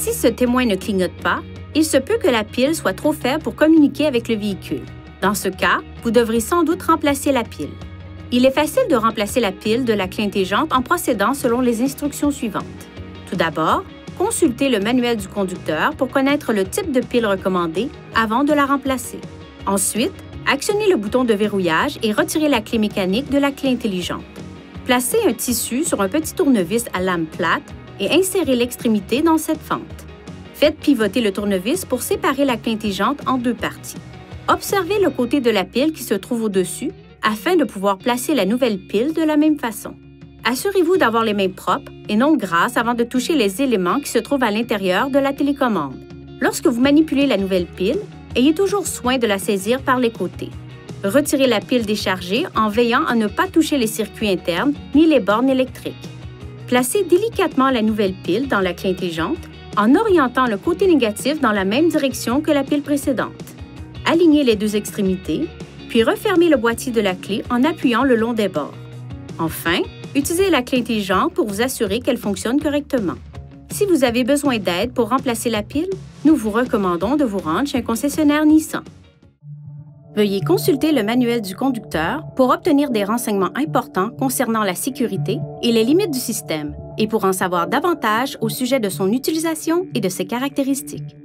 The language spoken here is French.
Si ce témoin ne clignote pas, il se peut que la pile soit trop faible pour communiquer avec le véhicule. Dans ce cas, vous devrez sans doute remplacer la pile. Il est facile de remplacer la pile de la clé intelligente en procédant selon les instructions suivantes. Tout d'abord, consultez le manuel du conducteur pour connaître le type de pile recommandé avant de la remplacer. Ensuite, actionnez le bouton de verrouillage et retirez la clé mécanique de la clé intelligente. Placez un tissu sur un petit tournevis à lame plate et insérez l'extrémité dans cette fente. Faites pivoter le tournevis pour séparer la clé intelligente en deux parties. Observez le côté de la pile qui se trouve au-dessus afin de pouvoir placer la nouvelle pile de la même façon. Assurez-vous d'avoir les mains propres et non grasses avant de toucher les éléments qui se trouvent à l'intérieur de la télécommande. Lorsque vous manipulez la nouvelle pile, ayez toujours soin de la saisir par les côtés. Retirez la pile déchargée en veillant à ne pas toucher les circuits internes ni les bornes électriques. Placez délicatement la nouvelle pile dans la clé intelligente en orientant le côté négatif dans la même direction que la pile précédente. Alignez les deux extrémités, puis refermez le boîtier de la clé en appuyant le long des bords. Enfin, utilisez la clé intelligente pour vous assurer qu'elle fonctionne correctement. Si vous avez besoin d'aide pour remplacer la pile, nous vous recommandons de vous rendre chez un concessionnaire Nissan. Veuillez consulter le manuel du conducteur pour obtenir des renseignements importants concernant la sécurité et les limites du système, et pour en savoir davantage au sujet de son utilisation et de ses caractéristiques.